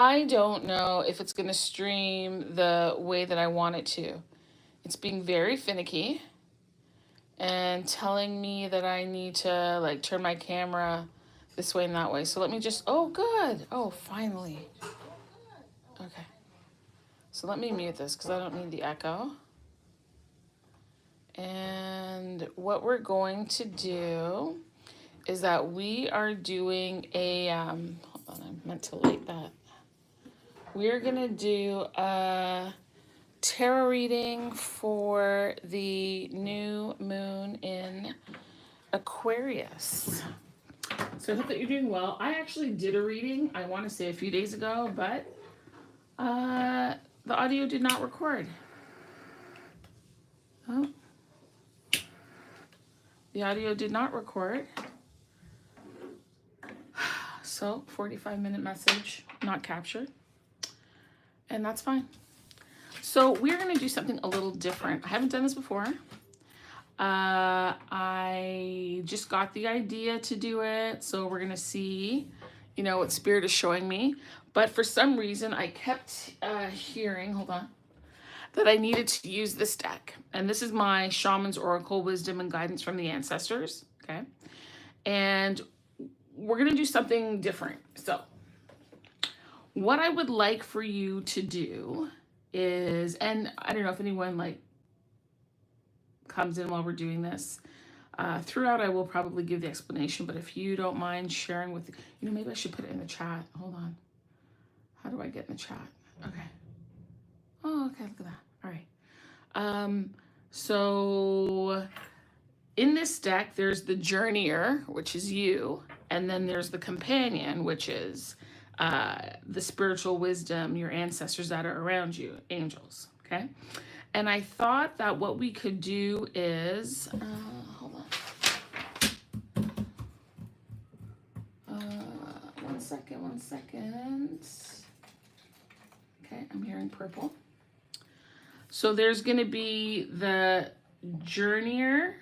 I don't know if it's going to stream the way that I want it to. It's being very finicky and telling me that I need to like turn my camera this way and that way. So let me just, oh, good. Oh, finally. Okay. So let me mute this because I don't need the echo. And what we're going to do is that we are doing a, hold on, I meant to light that. We're going to do a tarot reading for the new moon in Aquarius. So I hope that you're doing well. I actually did a reading, I want to say a few days ago, but the audio did not record. Oh. The audio did not record. So 45-minute message not captured. And that's fine. So we're going to do something a little different. I haven't done this before. I just got the idea to do it. So we're going to see, you know, what Spirit is showing me. But for some reason, I kept hearing, hold on, that I needed to use this deck. And this is my Shaman's Oracle Wisdom and Guidance from the Ancestors. Okay. And we're going to do something different. So what I would like for you to do is, and I don't know if anyone like comes in while we're doing this. Throughout, I will probably give the explanation, but if you don't mind sharing with, you know, maybe I should put it in the chat. Hold on. How do I get in the chat? Okay. Oh, okay, look at that. All right. So in this deck, there's the journeyer, which is you, and then there's the companion, which is the spiritual wisdom, your ancestors that are around you, angels, okay? And I thought that what we could do is, hold on. One second. Okay, I'm hearing purple. So there's going to be the journeyer.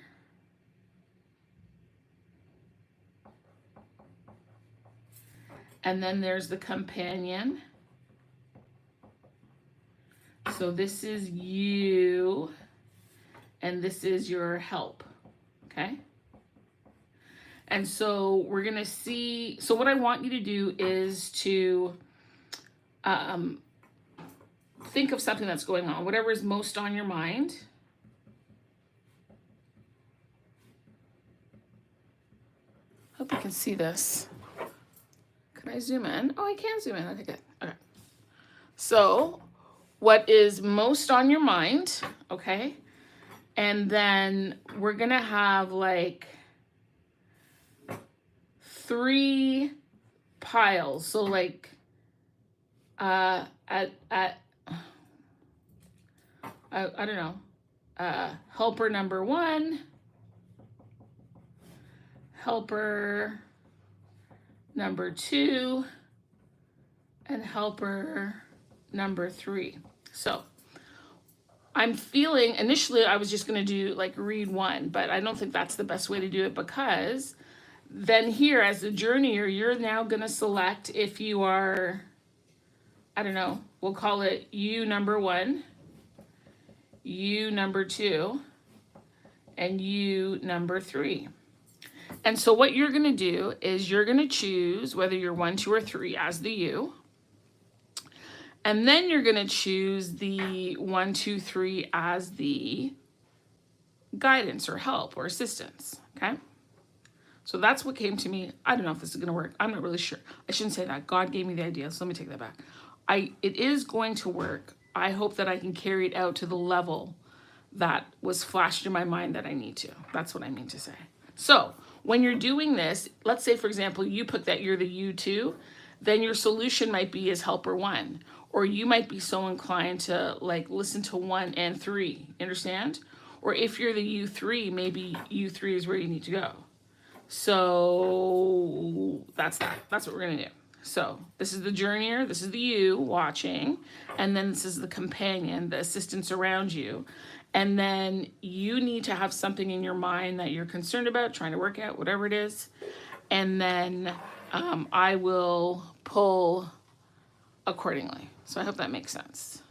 And then there's the companion. So this is you, and this is your help, okay? And so we're going to see, so what I want you to do is to think of something that's going on, whatever is most on your mind. Hope you can see this. Can I zoom in? Oh, I can zoom in. Okay, good. Okay. So what is most on your mind, okay? And then we're going to have like 3 piles. So like I don't know, helper number 1, helper number 2, and helper number 3. So I'm feeling, initially I was just going to do like read 1, but I don't think that's the best way to do it, because then here as the journeyer, you're now going to select if you are, I don't know, we'll call it you number 1, you number 2, and you number 3. And so what you're going to do is you're going to choose whether you're 1, 2, or 3 as the you. And then you're going to choose the 1, 2, 3 as the guidance or help or assistance. Okay. So that's what came to me. I don't know if this is going to work. I'm not really sure. I shouldn't say that. God gave me the idea. So let me take that back. It is going to work. I hope that I can carry it out to the level that was flashed in my mind that I need to. That's what I mean to say. So when you're doing this, let's say, for example, you put that you're the you 2, then your solution might be as helper 1. Or you might be so inclined to like listen to 1 and 3, understand? Or if you're the you 3, maybe you 3 is where you need to go. So that's that. That's what we're going to do. So this is the journeyer, this is the you watching, and then this is the companion, the assistants around you. And then you need to have something in your mind that you're concerned about, trying to work out, whatever it is. And then I will pull accordingly. So I hope that makes sense.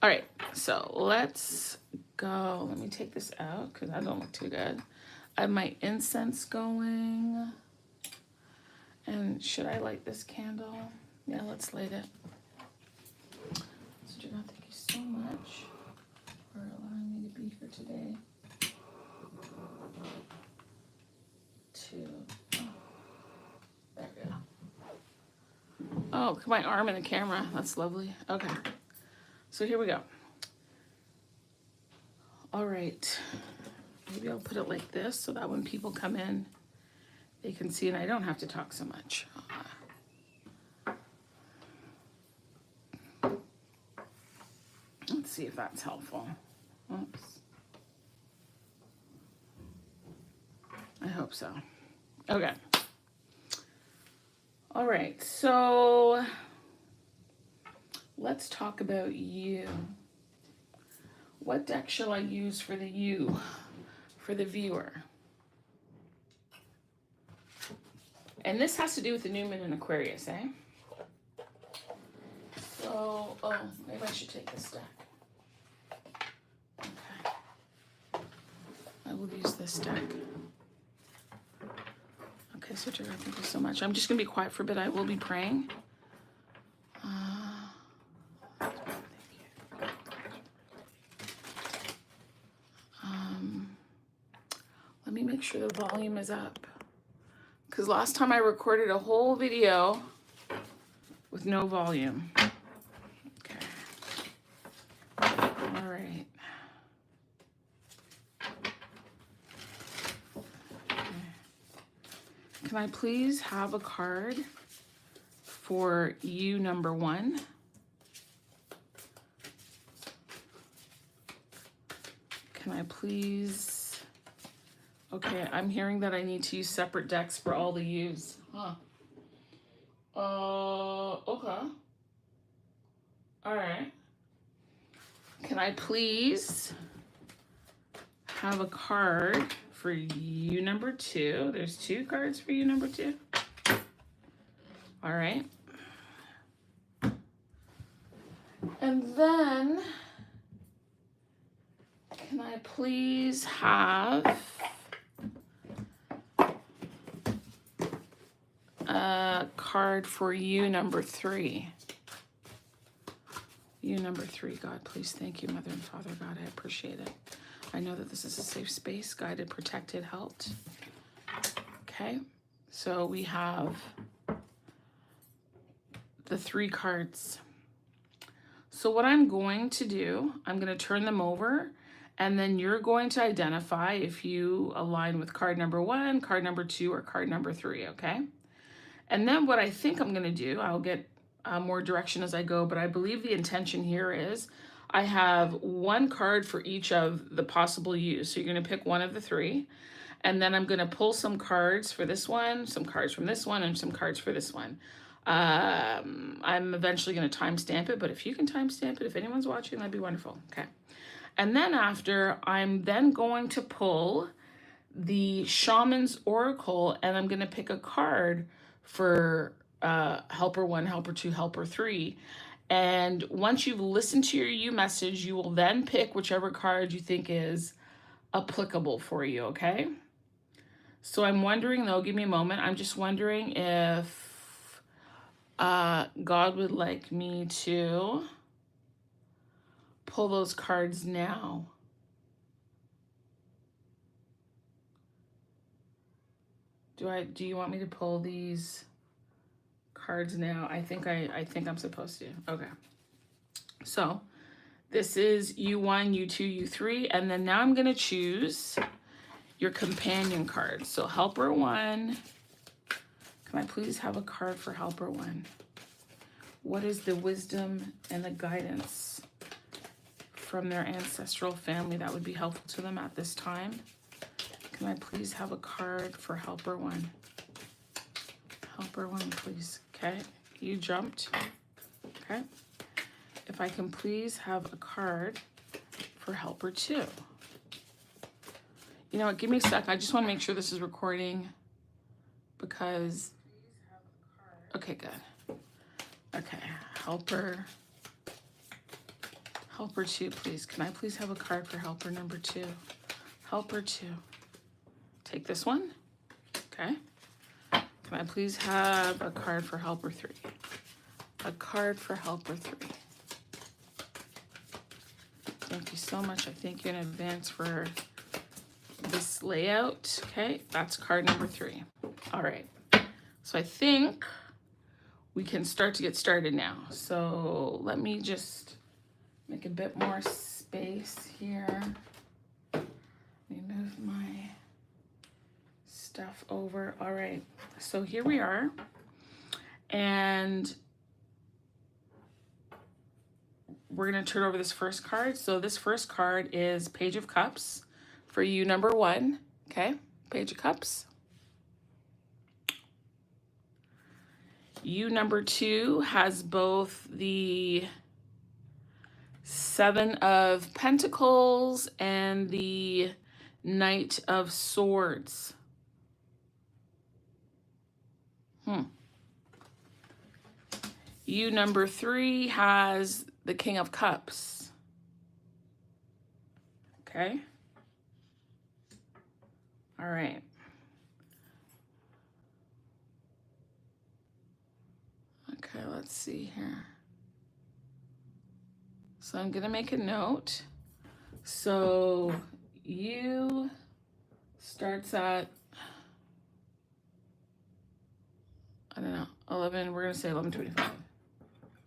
All right, so let's go. Let me take this out because I don't look too good. I have my incense going. And should I light this candle? Yeah, let's light it. So, Janelle, thank you so much for allowing me to be here today. There we go. Oh, look at my arm in the camera. That's lovely. Okay. So here we go. All right. Maybe I'll put it like this so that when people come in, they can see and I don't have to talk so much. Let's see if that's helpful. Oops. I hope so. Okay. All right, so let's talk about you. What deck shall I use for the you, for the viewer? And this has to do with the new moon in Aquarius, eh? So, oh, maybe I should take this deck. Okay. I will use this deck. Okay, so Jared, thank you so much. I'm just going to be quiet for a bit. I will be praying. Thank you. Let me make sure the volume is up. Because last time I recorded a whole video with no volume. Okay. All right. Can I please have a card for you, number 1? Can I please... Okay, I'm hearing that I need to use separate decks for all the U's. Huh. Okay. All right. Can I please have a card for you, number 2? There's 2 cards for you, number 2. All right. And then, can I please have a card for you, number 3? You, number 3, God, please, thank you, Mother and Father, God, I appreciate it. I know that this is a safe space, guided, protected, helped. Okay, so we have the 3 cards. So what I'm going to do, I'm going to turn them over, and then you're going to identify if you align with card number 1, card number 2, or card number 3, okay? And then what I think I'm going to do, I'll get more direction as I go, but I believe the intention here is I have 1 card for each of the possible U's. So you're going to pick one of the 3. And then I'm going to pull some cards for this one, some cards from this one, and some cards for this one. I'm eventually going to timestamp it, but if you can timestamp it, if anyone's watching, that'd be wonderful. Okay. And then after, I'm then going to pull the Shaman's Oracle, and I'm going to pick a card for helper 1, helper 2, helper 3. And once you've listened to your you message, you will then pick whichever card you think is applicable for you, okay? So I'm wondering, though, give me a moment. I'm just wondering if God would like me to pull those cards now. Do you want me to pull these cards now? I think I'm supposed to. Okay. So this is U1, U2, U3, and then now I'm going to choose your companion card. So helper 1. Can I please have a card for helper 1? What is the wisdom and the guidance from their ancestral family that would be helpful to them at this time? Can I please have a card for helper 1? Helper 1, please. Okay, you jumped. Okay. If I can please have a card for helper 2. You know what, give me a sec. I just want to make sure this is recording because... Okay, good. Okay. helper. Helper 2, please. Can I please have a card for helper number 2? Helper 2. Take this one. Okay. Can I please have a card for helper 3? A card for helper 3. Thank you so much. I thank you in advance for this layout. Okay, that's card number 3. All right. So I think we can start to get started now. So let me just make a bit more space here. Let me move my stuff over. All right, so here we are. And we're gonna turn over this first card. So this first card is Page of Cups for you, number 1, okay? Page of Cups. You, number 2, has both the 7 of Pentacles and the Knight of Swords. You, number 3, has the King of Cups. Okay. All right. Okay, let's see here. So I'm gonna make a note. So you starts at, I don't know, 11, we're gonna say 11:25.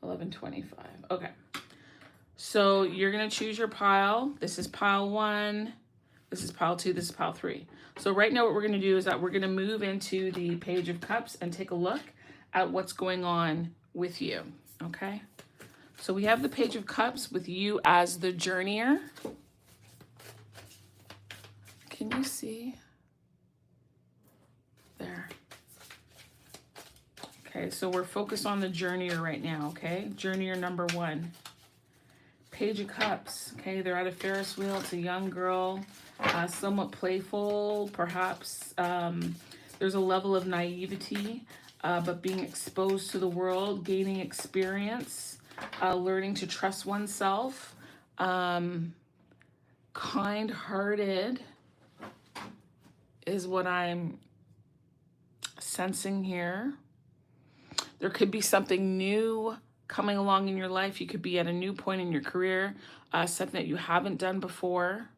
11:25, okay. So you're gonna choose your pile. This is pile 1, this is pile 2, this is pile 3. So right now what we're gonna do is that we're gonna move into the Page of Cups and take a look at what's going on with you, okay? So we have the Page of Cups with you as the journeyer. Can you see? There. Okay, so we're focused on the journeyer right now, okay? Journeyer number 1. Page of Cups, okay? They're at a Ferris wheel. It's a young girl, somewhat playful, perhaps. There's a level of naivety, but being exposed to the world, gaining experience, learning to trust oneself, kind-hearted is what I'm sensing here. There could be something new coming along in your life. You could be at a new point in your career, something that you haven't done before.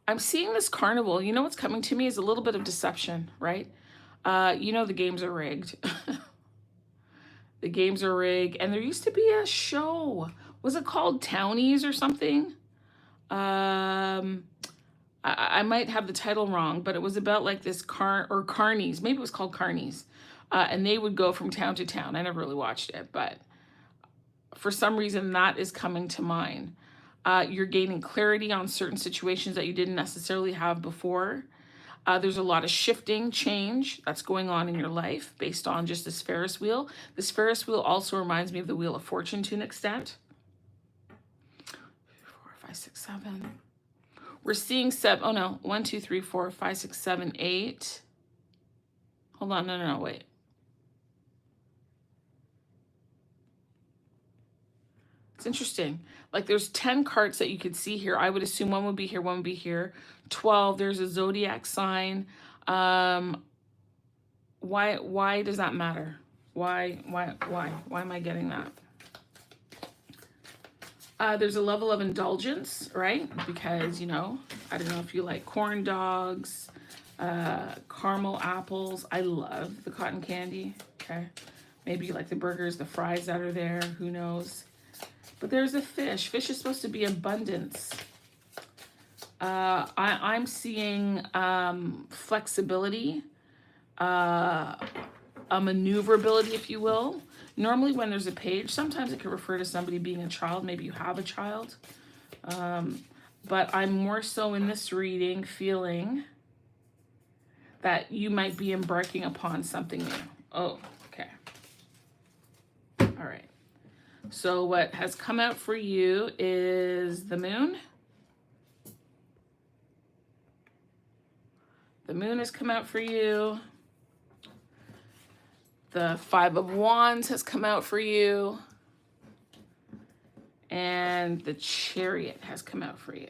I'm seeing this carnival. You know what's coming to me is a little bit of deception, right? You know the games are rigged. The games are rigged. And there used to be a show. Was it called Townies or something? I might have the title wrong, but it was about like this carnies. Maybe it was called Carnies. And they would go from town to town. I never really watched it, but for some reason that is coming to mind. You're gaining clarity on certain situations that you didn't necessarily have before. There's a lot of shifting, change that's going on in your life based on just this Ferris wheel. This Ferris wheel also reminds me of the Wheel of Fortune to an extent. 4, 5, 6, 7. We're seeing 7. Oh no, 1, 2, 3, 4, 5, 6, 7, 8. Hold on, no, wait. It's interesting. Like there's 10 cards that you could see here. I would assume one would be here, one would be here. 12, there's a zodiac sign. Why does that matter? Why am I getting that? There's a level of indulgence, right? Because, you know, I don't know if you like corn dogs, caramel apples. I love the cotton candy, okay? Maybe you like the burgers, the fries that are there, who knows? But there's a fish. Fish is supposed to be abundance. I'm seeing flexibility, a maneuverability, if you will. Normally when there's a page, sometimes it could refer to somebody being a child. Maybe you have a child. But I'm more so in this reading feeling that you might be embarking upon something new. Oh, okay. All right. So what has come out for you is the moon, The Moon has come out for you. The Five of Wands has come out for you. And the Chariot has come out for you.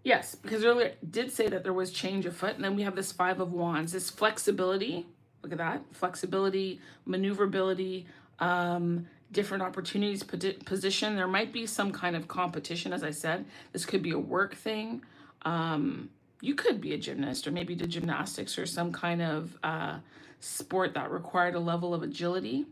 Yes, because earlier it did say that there was change afoot, and then we have this Five of Wands, this flexibility. Look at that, flexibility, maneuverability, different opportunities, position. There might be some kind of competition, as I said. This could be a work thing. You could be a gymnast, or maybe did gymnastics or some kind of sport that required a level of agility.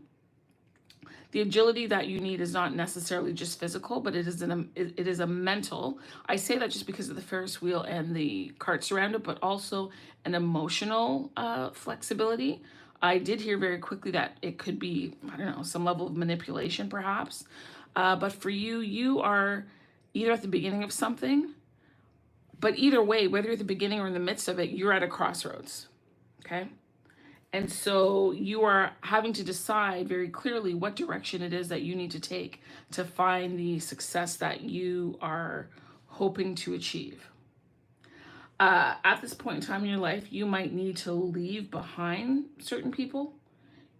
The agility that you need is not necessarily just physical, but it is a mental. I say that just because of the Ferris wheel and the carts around it, but also an emotional flexibility. I did hear very quickly that it could be, I don't know, some level of manipulation perhaps. But for you, you are either at the beginning of something, but either way, whether you're at the beginning or in the midst of it, you're at a crossroads, okay? And so you are having to decide very clearly what direction it is that you need to take to find the success that you are hoping to achieve. At this point in time in your life, you might need to leave behind certain people.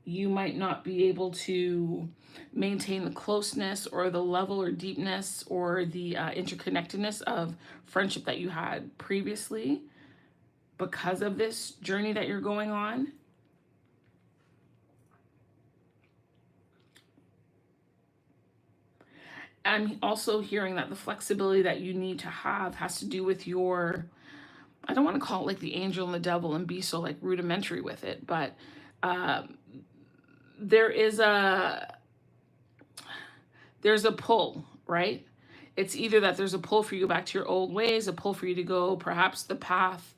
You might not be able to maintain the closeness or the level or deepness or the interconnectedness of friendship that you had previously because of this journey that you're going on. I'm also hearing that the flexibility that you need to have has to do with your, I don't want to call it like the angel and the devil and be so like rudimentary with it, but there's a pull, right? It's either that there's a pull for you to go back to your old ways, a pull for you to go perhaps the path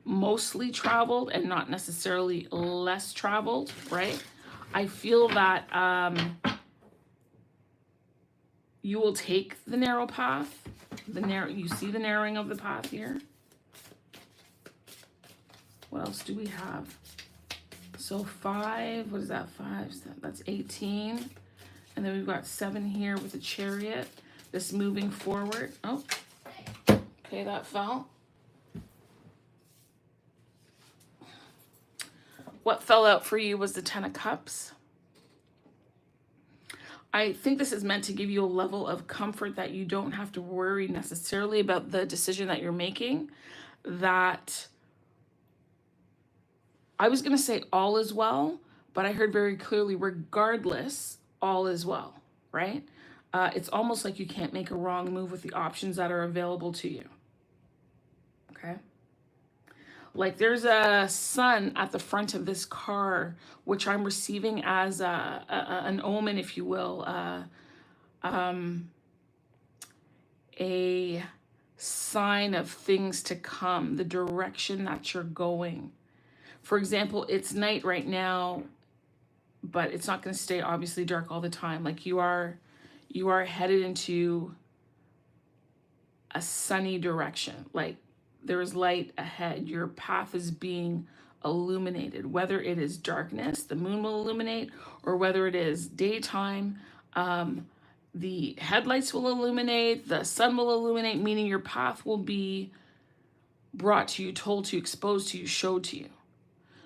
mostly traveled and not necessarily less traveled, right? I feel that you will take the narrow path. You see the narrowing of the path here. What else do we have? So 5, what is that? 5, that's 18. And then we've got 7 here with the Chariot. This moving forward. Oh, okay, that fell. What fell out for you was the 10 of Cups. I think this is meant to give you a level of comfort that you don't have to worry necessarily about the decision that you're making. That I was going to say all is well, but I heard very clearly, regardless, all is well, right? It's almost like you can't make a wrong move with the options that are available to you. Okay? Like there's a sun at the front of this car, which I'm receiving as an omen, if you will, a sign of things to come, the direction that you're going. For example, it's night right now, but it's not going to stay obviously dark all the time. Like you are headed into a sunny direction. Like there is light ahead. Your path is being illuminated, whether it is darkness, the moon will illuminate, or whether it is daytime, the headlights will illuminate, the sun will illuminate, meaning your path will be brought to you, told to you, exposed to you, showed to you.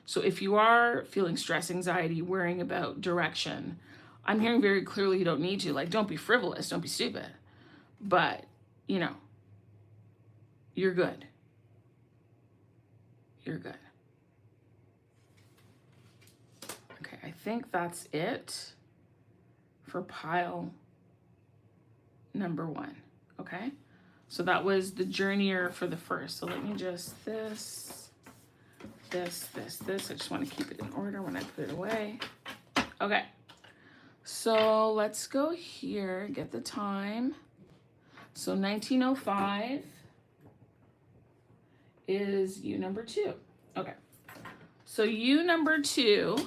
So if you are feeling stress, anxiety, worrying about direction, I'm hearing very clearly you don't need to. Like, don't be frivolous, don't be stupid. But, you know, you're good. You're good. Okay, I think that's it for pile number 1. Okay, so that was the journeyer for the first. So let me just this. I just want to keep it in order when I put it away. Okay, so let's go here, get the time. So 1905 is U number 2. Okay, so U number 2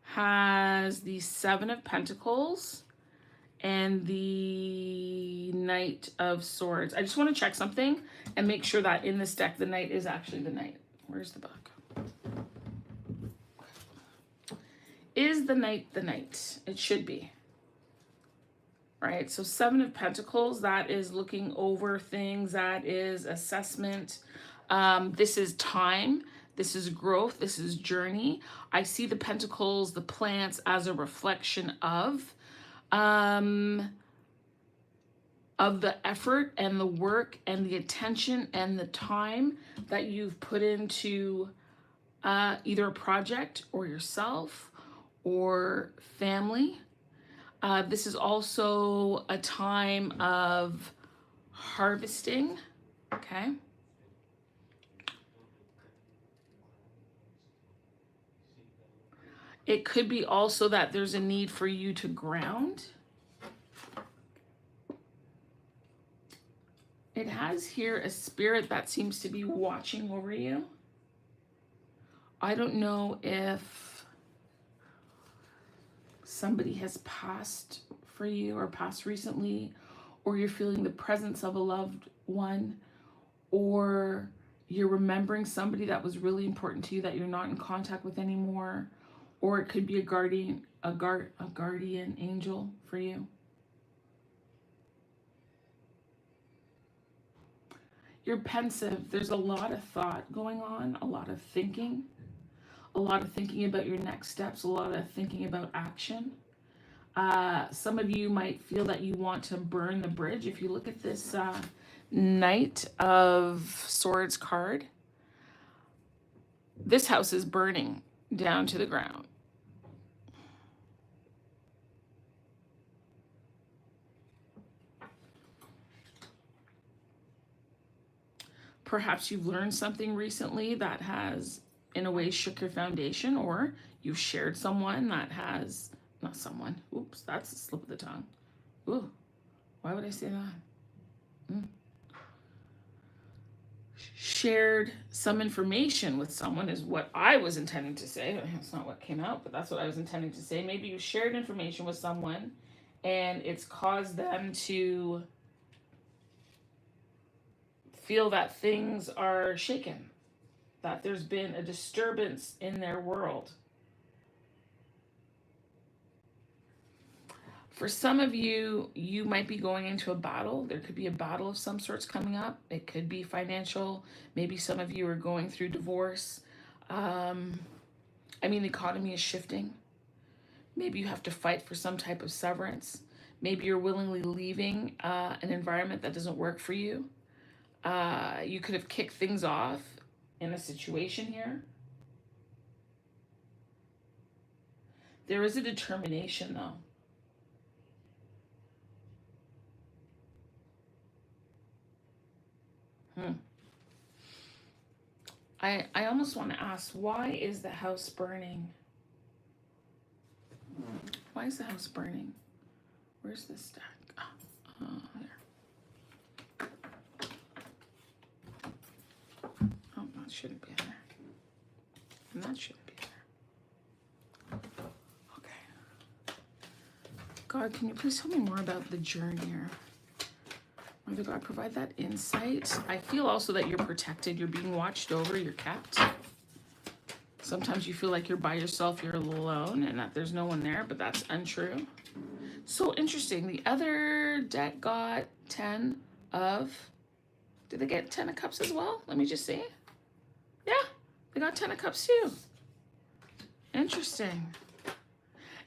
has the 7 of Pentacles and the Knight of Swords. I just want to check something and make sure that in this deck the Knight is actually the Knight. Where's the book? Is the Knight the Knight? It should be. right? So Seven of Pentacles, that is looking over things, that is assessment. This is time, this is growth, this is journey. I see the pentacles, the plants, as a reflection of the effort and the work and the attention and the time that you've put into either a project or yourself or family. This is also a time of harvesting, okay? It could be also that there's a need for you to ground. It has here a spirit that seems to be watching over you. I don't know if somebody has passed for you or passed recently, or you're feeling the presence of a loved one, or you're remembering somebody that was really important to you that you're not in contact with anymore, or it could be a guardian angel for you. You're pensive. There's a lot of thought going on, a lot of thinking about your next steps, a lot of thinking about action. Some of you might feel that you want to burn the bridge. If you look at this Knight of Swords card, this house is burning down to the ground. Perhaps you've learned something recently that has, in a way, shook your foundation, or you've shared someone that has, not someone, oops, that's a slip of the tongue. Ooh, why would I say that? Shared some information with someone is what I was intending to say. That's not what came out, but that's what I was intending to say. Maybe you shared information with someone and it's caused them to feel that things are shaken, that there's been a disturbance in their world. For some of you, you might be going into a battle. There could be a battle of some sorts coming up. It could be financial. Maybe some of you are going through divorce. The economy is shifting. Maybe you have to fight for some type of severance. Maybe you're willingly leaving an environment that doesn't work for you. You could have kicked things off in a situation here. There is a determination, though. I almost want to ask, why is the house burning? Why is the house burning? Where's this stack? There. Oh, that shouldn't be in there. And that shouldn't be in there. Okay. God, can you please tell me more about the journey here? Mother God, provide that insight. I feel also that you're protected. You're being watched over. You're kept. Sometimes you feel like you're by yourself. You're alone and that there's no one there, but that's untrue. So interesting. The other deck got 10 of... Did they get 10 of Cups as well? Let me just see. Yeah, they got 10 of Cups too. Interesting.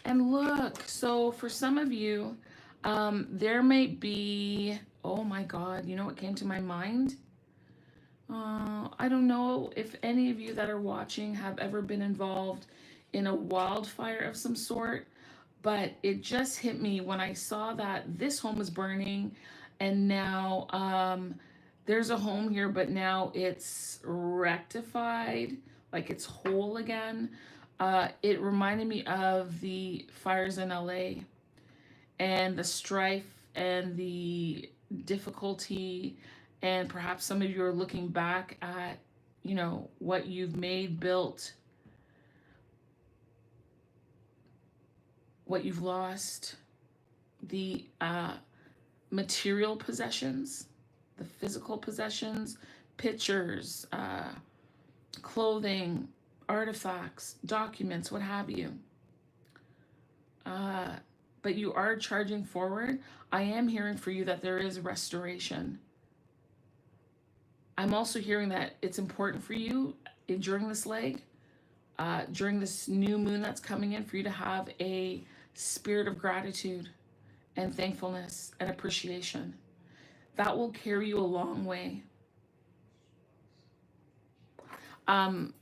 And look, so for some of you, there may be... Oh my God, you know what came to my mind? I don't know if any of you that are watching have ever been involved in a wildfire of some sort, but it just hit me when I saw that this home was burning and now there's a home here, but now it's rectified, like it's whole again. It reminded me of the fires in LA and the strife and the difficulty, and perhaps some of you are looking back at, you know, what you've made, built, what you've lost, the material possessions, the physical possessions, pictures, clothing, artifacts, documents, what have you. but you are charging forward. I am hearing for you that there is restoration. I'm also hearing that it's important for you during this leg, during this new moon that's coming in, for you to have a spirit of gratitude and thankfulness and appreciation. That will carry you a long way.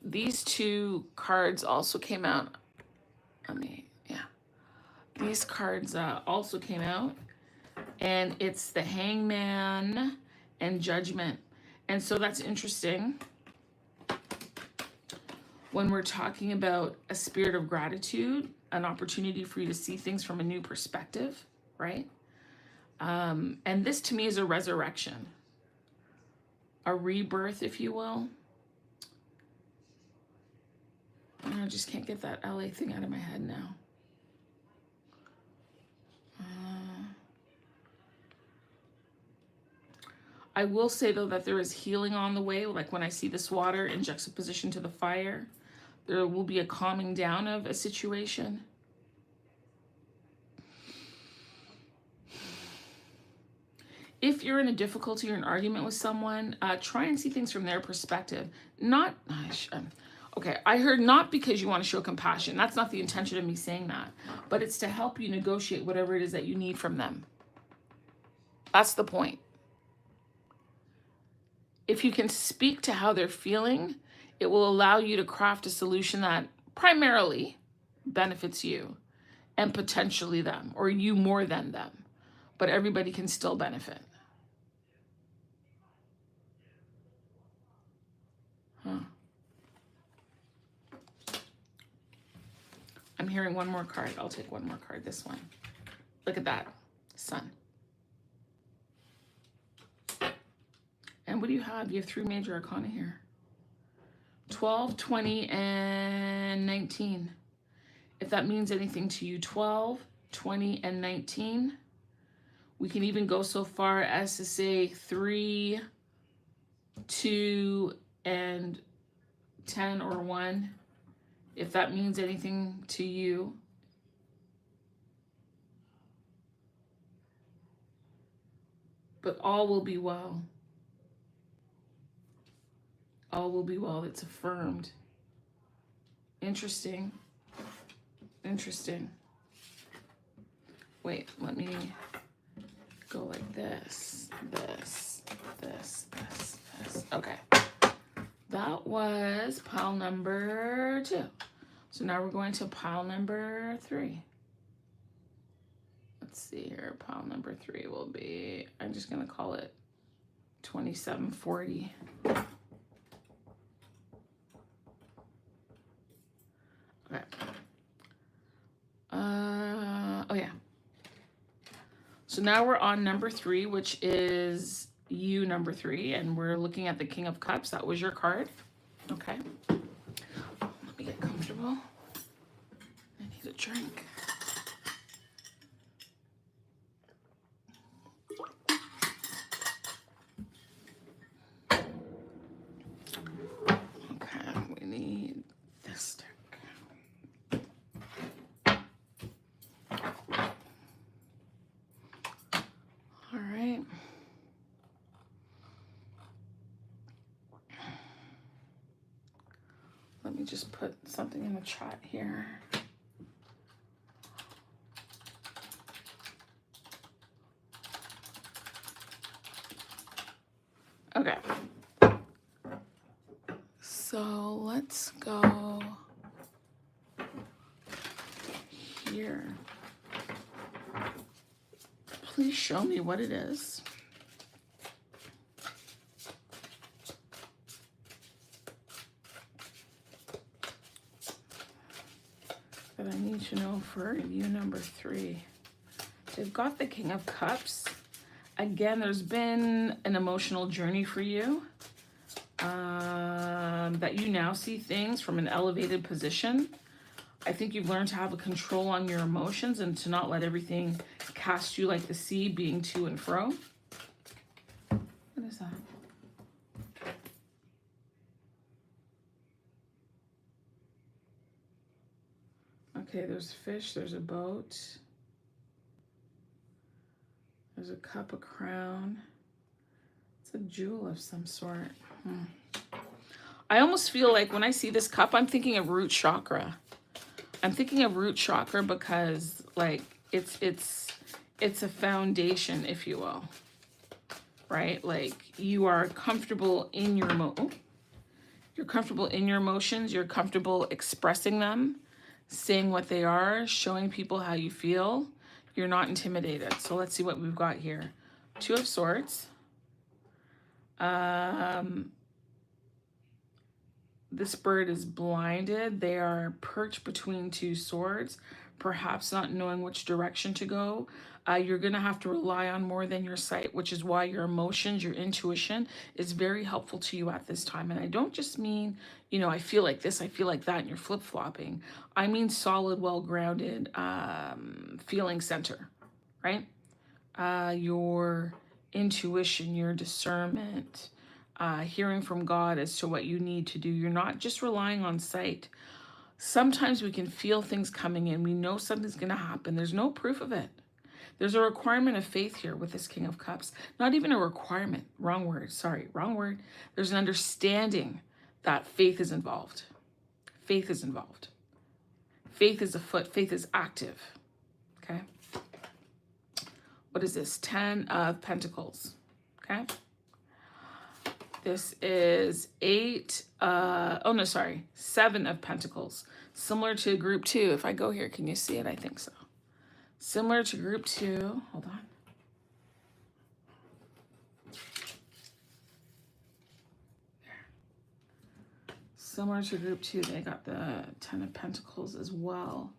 These two cards also came out. These cards also came out, and it's the Hangman and Judgment. And so that's interesting when we're talking about a spirit of gratitude, an opportunity for you to see things from a new perspective, right? And this to me is a resurrection, a rebirth, if you will. I just can't get that LA thing out of my head now. I will say, though, that there is healing on the way. Like when I see this water in juxtaposition to the fire, there will be a calming down of a situation. If you're in a difficulty or an argument with someone, try and see things from their perspective. Okay, I heard not because you want to show compassion. That's not the intention of me saying that. But it's to help you negotiate whatever it is that you need from them. That's the point. If you can speak to how they're feeling, it will allow you to craft a solution that primarily benefits you and potentially them, or you more than them. But everybody can still benefit. I'm hearing one more card. I'll take one more card, this one. Look at that, Sun. And what do you have? You have 3 major arcana here. 12, 20, and 19. If that means anything to you, 12, 20, and 19. We can even go so far as to say 3, 2, and 10 or 1. If that means anything to you. But all will be well. All will be well. It's affirmed. Interesting. Interesting. Wait, let me go like this, this, this, this, this. Okay. That was pile number 2. So now we're going to pile number 3. Let's see here. Pile number 3 will be, I'm just going to call it 2740. Okay. Oh yeah. So now we're on number 3, which is you, number 3, and we're looking at the King of Cups. That was your card. Okay. Let me get comfortable. I need a drink. Okay, we need this stick. All right. Let me just put something in the chat here. Okay. So let's go here. Please show me what it is. That I need to know for you, number 3. They've got the King of Cups. Again, there's been an emotional journey for you. That you now see things from an elevated position. I think you've learned to have a control on your emotions and to not let everything cast you like the sea, being to and fro. What is that? Okay, there's fish, there's a boat. There's a cup, a crown. It's a jewel of some sort. I almost feel like when I see this cup, I'm thinking of root chakra. I'm thinking of root chakra because like it's a foundation, if you will, right? Like you are comfortable in your you're comfortable in your emotions. You're comfortable expressing them, saying what they are, showing people how you feel. You're not intimidated. So let's see what we've got here. Two of Swords. This bird is blinded. They are perched between two swords, perhaps not knowing which direction to go. You're going to have to rely on more than your sight, which is why your emotions, your intuition is very helpful to you at this time. And I don't just mean, you know, I feel like this, I feel like that, and you're flip-flopping. I mean solid, well-grounded feeling center, right? Your intuition, your discernment, hearing from God as to what you need to do. You're not just relying on sight. Sometimes we can feel things coming in. We know something's going to happen. There's no proof of it. There's a requirement of faith here with this King of Cups. Not even a requirement. Wrong word. Sorry, wrong word. There's an understanding that faith is involved. Faith is involved. Faith is afoot. Faith is active. Okay? What is this? 10 of Pentacles. Okay? This is 7 of Pentacles. Similar to group 2. If I go here, can you see it? I think so. Similar to group 2. Hold on. There. Similar to group 2, they got the 10 of Pentacles as well.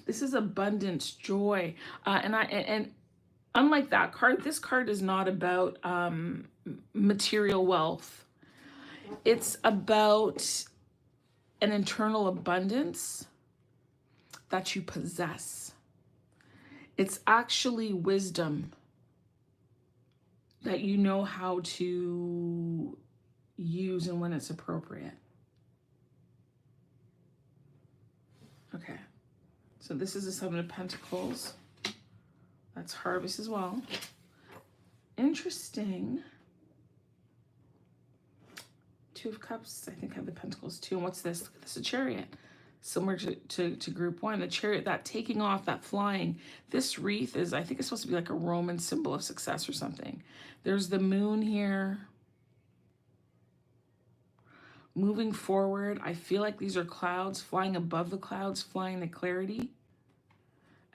This is abundance, joy. And unlike that card, this card is not about material wealth. It's about an internal abundance that you possess. It's actually wisdom that you know how to use and when it's appropriate. Okay, so this is the 7 of Pentacles. That's Harvest as well. Interesting. 2 of Cups, I think I have the Pentacles too. And what's this? This is a Chariot. Similar to group 1, the Chariot, that taking off, that flying. This wreath is, I think it's supposed to be like a Roman symbol of success or something. There's the moon here. Moving forward, I feel like these are clouds, flying above the clouds, flying to clarity.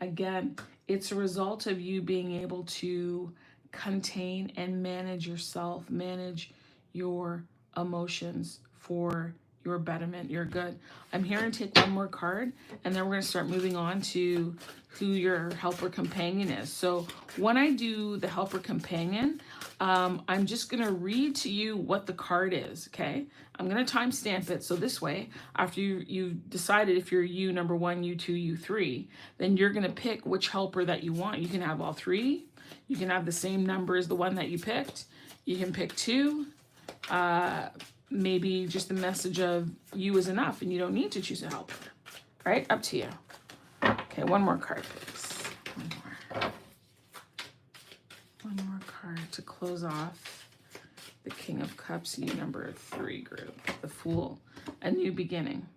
Again, it's a result of you being able to contain and manage yourself, manage your emotions for your betterment, your good. I'm here to take one more card, and then we're going to start moving on to who your helper companion is. So when I do the helper companion, I'm just going to read to you what the card is, okay? I'm going to timestamp it, so this way, after you've decided if you're U number 1, U2, U3, then you're going to pick which helper that you want. You can have all 3. You can have the same number as the one that you picked. You can pick 2. Maybe just the message of you is enough and you don't need to choose a helper, right? Up to you. Okay, one more card, please. One more card to close off the King of Cups, U number 3 group, the Fool, a new beginning.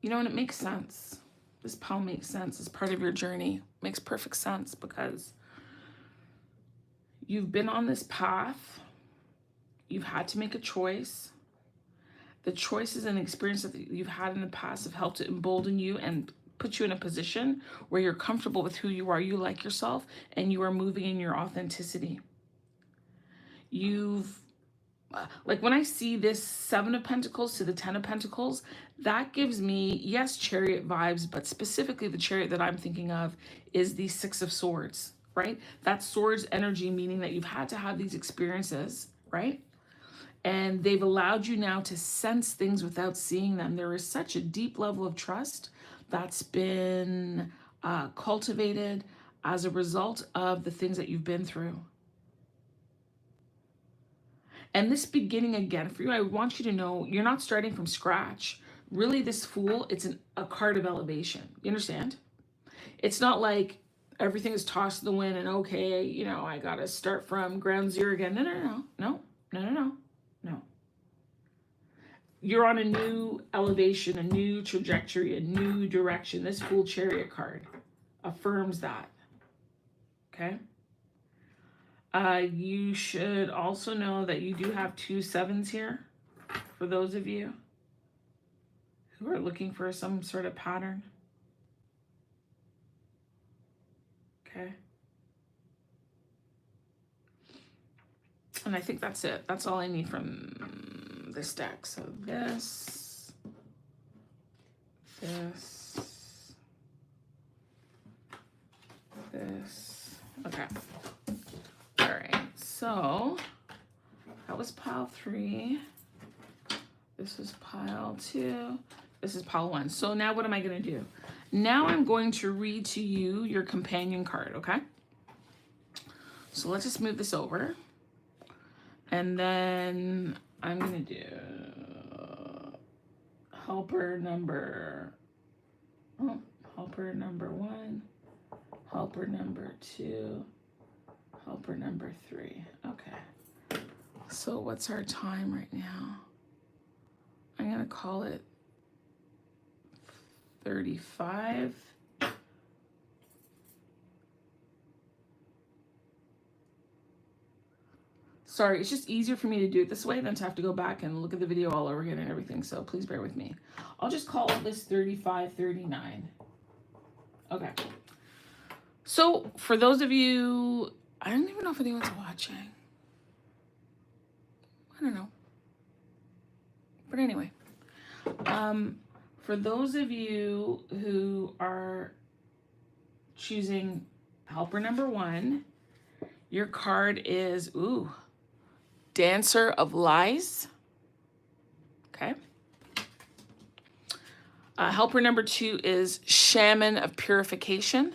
You know, and it makes sense. This poem makes sense. It's part of your journey. Makes perfect sense because you've been on this path. You've had to make a choice. The choices and experiences that you've had in the past have helped to embolden you and put you in a position where you're comfortable with who you are. You like yourself and you are moving in your authenticity. Like when I see this 7 of Pentacles to the 10 of Pentacles, that gives me, yes, Chariot vibes, but specifically the Chariot that I'm thinking of is the 6 of Swords, right? That Swords energy, meaning that you've had to have these experiences, right? And they've allowed you now to sense things without seeing them. There is such a deep level of trust that's been cultivated as a result of the things that you've been through. And this beginning again for you, I want you to know you're not starting from scratch. really this Fool, it's a card of elevation. You understand? It's not like everything is tossed to the wind and okay, you know, I gotta start from ground zero again. No. You're on a new elevation, a new trajectory, a new direction. This Fool Chariot card affirms that. Okay? You should also know that you do have 2 7s here for those of you who are looking for some sort of pattern. Okay. And I think that's it. That's all I need from this deck. So this. Okay. All right. So that was pile 3. This is pile 2. This is pile 1. So now what am I going to do? Now I'm going to read to you your companion card, okay? So let's just move this over. And then I'm going to do helper number 1, helper number 2, helper number 3. Okay. So what's our time right now? I'm going to call it 35. Sorry, it's just easier for me to do it this way than to have to go back and look at the video all over again and everything, so please bear with me. I'll just call this 35-39. Okay. So, for those of you, I don't even know if anyone's watching. I don't know. But anyway, for those of you who are choosing helper number 1, your card is, Dancer of Lies. Okay. Helper number 2 is Shaman of Purification.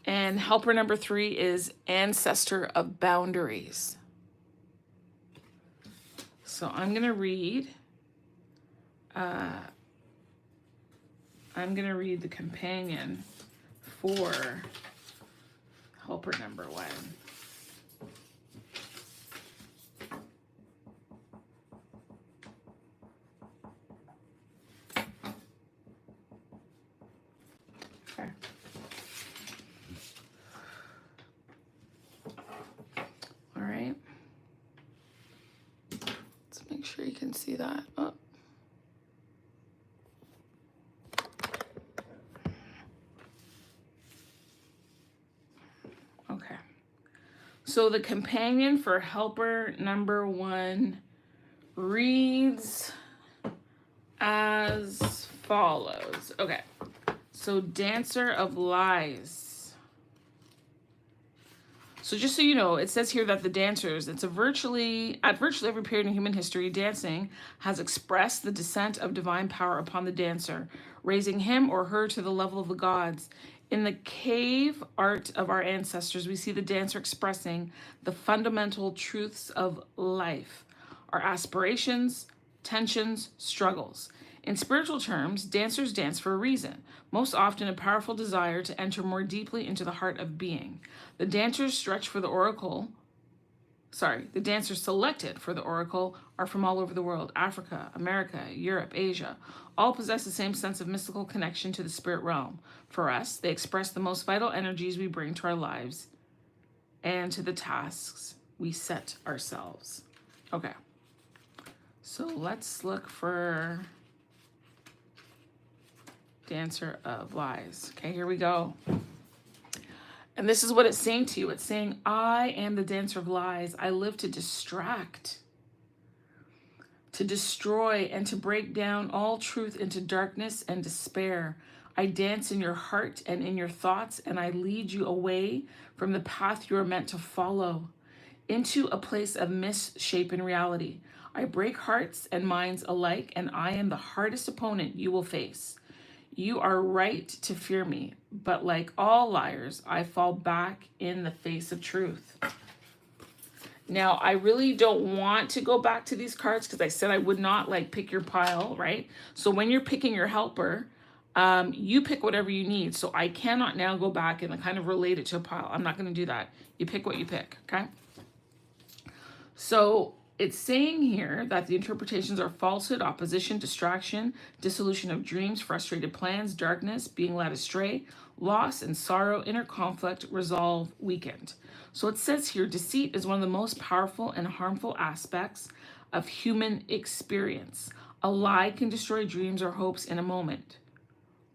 And helper number 3 is Ancestor of Boundaries. So I'm going to read. I'm going to read the companion for helper number 1. Okay. All right. Let's make sure you can see that. Oh. Okay. So the companion for helper number 1 reads as follows. Okay. So Dancer of Lies. So just so you know, it says here that the dancers, at virtually every period in human history, dancing has expressed the descent of divine power upon the dancer, raising him or her to the level of the gods. In the cave art of our ancestors, we see the dancer expressing the fundamental truths of life, our aspirations, tensions, struggles. In spiritual terms, dancers dance for a reason, most often a powerful desire to enter more deeply into the heart of being. The dancers selected for the oracle are from all over the world: Africa, America, Europe, Asia. All possess the same sense of mystical connection to the spirit realm. For us, they express the most vital energies we bring to our lives and to the tasks we set ourselves. Okay, so let's look for Dancer of Lies. Okay, here we go. And this is what it's saying to you. It's saying, I am the Dancer of Lies. I live to distract, to destroy, and to break down all truth into darkness and despair. I dance in your heart and in your thoughts, and I lead you away from the path you are meant to follow, into a place of misshapen reality. I break hearts and minds alike, and I am the hardest opponent you will face. You are right to fear me, but like all liars, I fall back in the face of truth. Now, I really don't want to go back to these cards because I said I would not like pick your pile, right? So when you're picking your helper, you pick whatever you need. So I cannot now go back and kind of relate it to a pile. I'm not going to do that. You pick what you pick, okay? So it's saying here that the interpretations are falsehood, opposition, distraction, dissolution of dreams, frustrated plans, darkness, being led astray, loss and sorrow, inner conflict, resolve, weakened. So it says here, deceit is one of the most powerful and harmful aspects of human experience. A lie can destroy dreams or hopes in a moment,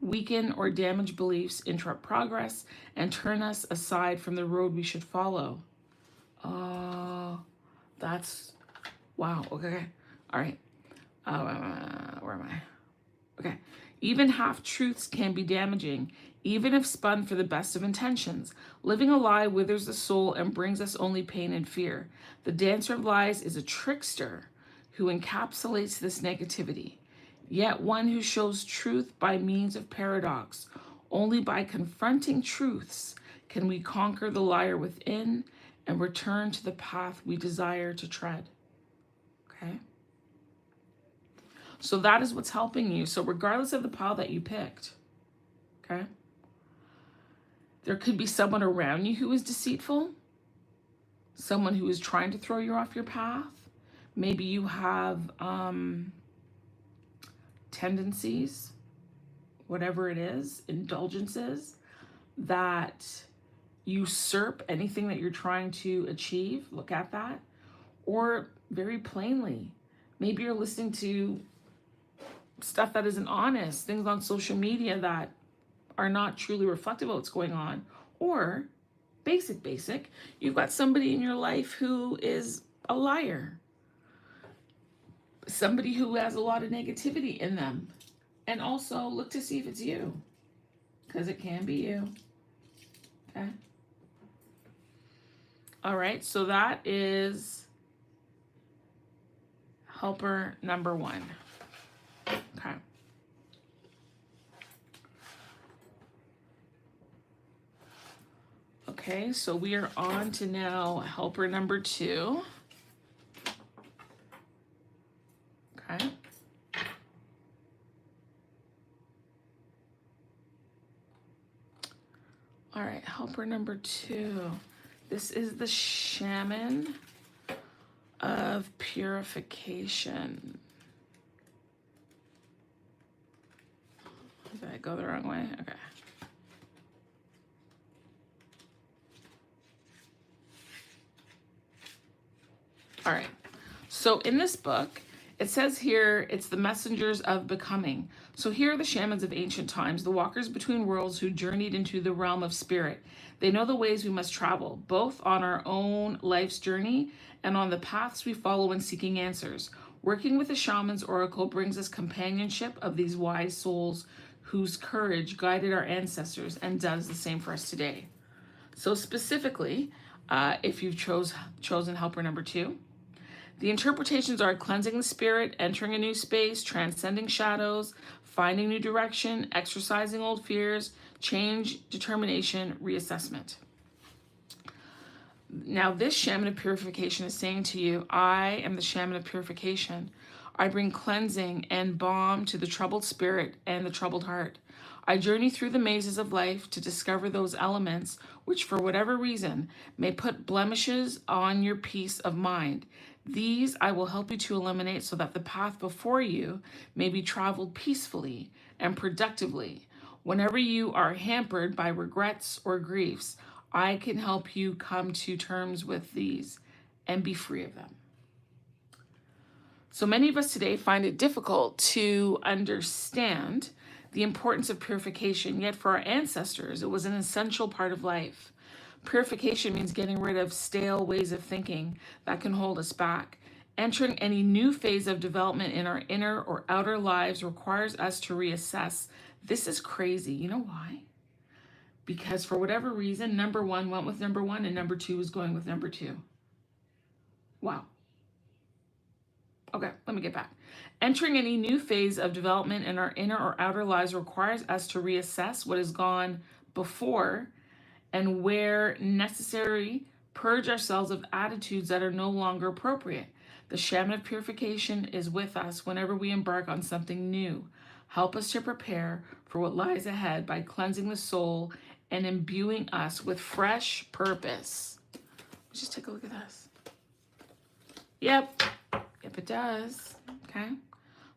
weaken or damage beliefs, interrupt progress, and turn us aside from the road we should follow. That's, wow, okay, all right. Where am I? Okay. Even half-truths can be damaging, even if spun for the best of intentions. Living a lie withers the soul and brings us only pain and fear. The dancer of lies is a trickster who encapsulates this negativity, yet one who shows truth by means of paradox. Only by confronting truths can we conquer the liar within and return to the path we desire to tread. Okay? So that is what's helping you. So regardless of the pile that you picked, okay? There could be someone around you who is deceitful, someone who is trying to throw you off your path. Maybe you have tendencies, whatever it is, indulgences that usurp anything that you're trying to achieve. Look at that. Or very plainly, maybe you're listening to stuff that isn't honest, things on social media that are not truly reflective of what's going on. Or basic, you've got somebody in your life who is a liar, somebody who has a lot of negativity in them. And also look to see if it's you, because it can be you. Okay. All right, so that is helper number 1. Okay. Okay, so we are on to now helper number 2. Okay. All right, helper number 2. This is the shaman of purification. Did I go the wrong way? Okay. All right. So in this book, it says here, it's the messengers of becoming. So here are the shamans of ancient times, the walkers between worlds who journeyed into the realm of spirit. They know the ways we must travel, both on our own life's journey and on the paths we follow in seeking answers. Working with the shaman's oracle brings us companionship of these wise souls whose courage guided our ancestors and does the same for us today. So specifically, if you've chosen helper number 2, the interpretations are cleansing the spirit, entering a new space, transcending shadows, finding new direction, exercising old fears, change, determination, reassessment. Now, this shaman of purification is saying to you, I am the shaman of purification. I bring cleansing and balm to the troubled spirit and the troubled heart. I journey through the mazes of life to discover those elements which, for whatever reason, may put blemishes on your peace of mind. These I will help you to eliminate so that the path before you may be traveled peacefully and productively. Whenever you are hampered by regrets or griefs, I can help you come to terms with these and be free of them. So many of us today find it difficult to understand the importance of purification, yet for our ancestors, it was an essential part of life. Purification means getting rid of stale ways of thinking that can hold us back. Entering any new phase of development in our inner or outer lives requires us to reassess. This is crazy. You know why? Because for whatever reason, number 1 went with number 1 and number 2 is going with number 2. Wow. Okay, let me get back. Entering any new phase of development in our inner or outer lives requires us to reassess what has gone before and where necessary, purge ourselves of attitudes that are no longer appropriate. The shaman of purification is with us whenever we embark on something new. Help us to prepare for what lies ahead by cleansing the soul and imbuing us with fresh purpose. Let's just take a look at this. Yep, it does. Okay,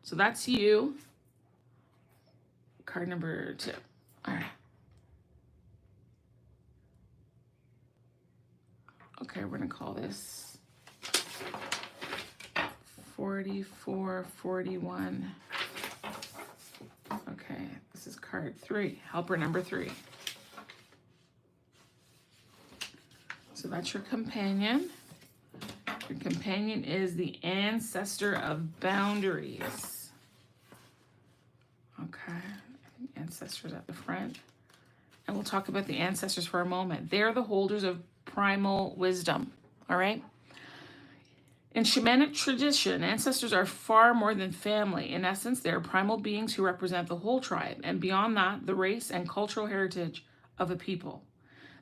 so that's you. Card number 2. All right. Okay, we're gonna call this 4441. Okay, this is card 3, helper number 3. So that's your companion. Your companion is the ancestor of boundaries. Okay, ancestors at the front. And we'll talk about the ancestors for a moment. They're the holders of primal wisdom, all right? In shamanic tradition, ancestors are far more than family. In essence, they are primal beings who represent the whole tribe, and beyond that, the race and cultural heritage of a people.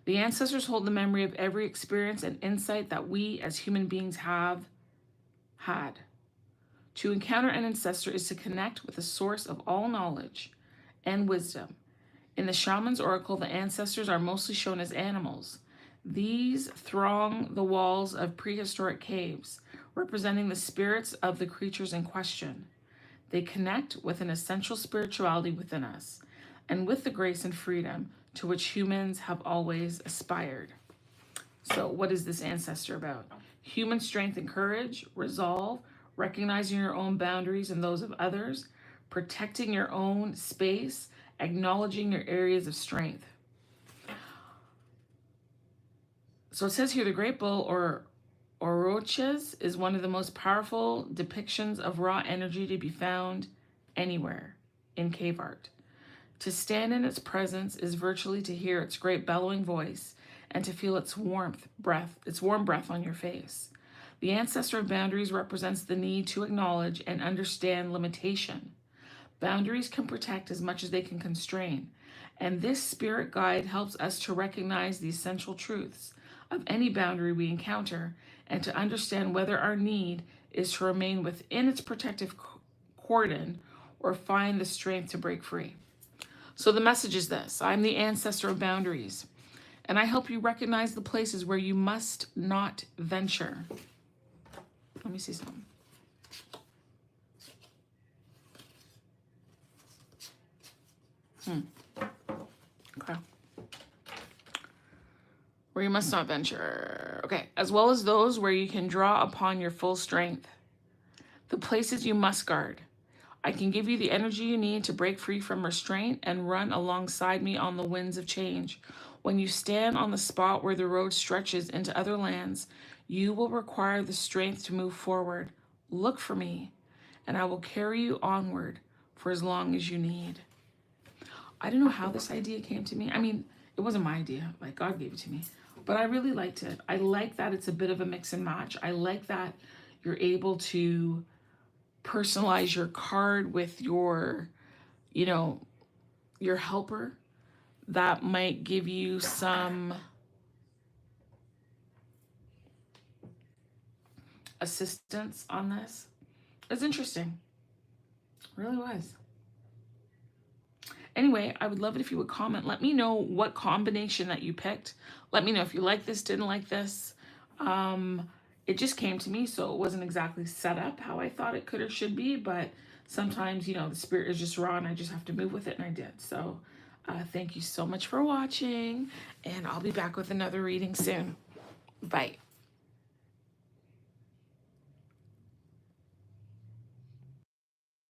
The ancestors hold the memory of every experience and insight that we as human beings have had. To encounter an ancestor is to connect with the source of all knowledge and wisdom. In the shaman's oracle, the ancestors are mostly shown as animals. These throng the walls of prehistoric caves, representing the spirits of the creatures in question. They connect with an essential spirituality within us, and with the grace and freedom to which humans have always aspired. So what is this ancestor about? Human strength and courage, resolve, recognizing your own boundaries and those of others, protecting your own space, acknowledging your areas of strength. So it says here, the great bull or Oroches is one of the most powerful depictions of raw energy to be found anywhere in cave art. To stand in its presence is virtually to hear its great bellowing voice and to feel its warm breath on your face. The ancestor of boundaries represents the need to acknowledge and understand limitation. Boundaries can protect as much as they can constrain, and this spirit guide helps us to recognize the essential truths of any boundary we encounter and to understand whether our need is to remain within its protective cordon or find the strength to break free. So the message is this: I'm the ancestor of boundaries, and I help you recognize the places where you must not venture. Let me see something. Okay. Where you must not venture. Okay. As well as those where you can draw upon your full strength. The places you must guard. I can give you the energy you need to break free from restraint and run alongside me on the winds of change. When you stand on the spot where the road stretches into other lands, you will require the strength to move forward. Look for me, and I will carry you onward for as long as you need. I don't know how this idea came to me. I mean, it wasn't my idea. Like, God gave it to me. But I really liked it. I like that it's a bit of a mix and match. I like that you're able to personalize your card with your, your helper. That might give you some assistance on this. It's interesting. It really was. Anyway, I would love it if you would comment. Let me know what combination that you picked. Let me know if you like this, didn't like this. It just came to me, so it wasn't exactly set up how I thought it could or should be, but sometimes, the spirit is just raw and I just have to move with it, and I did. So thank you so much for watching, and I'll be back with another reading soon. Bye.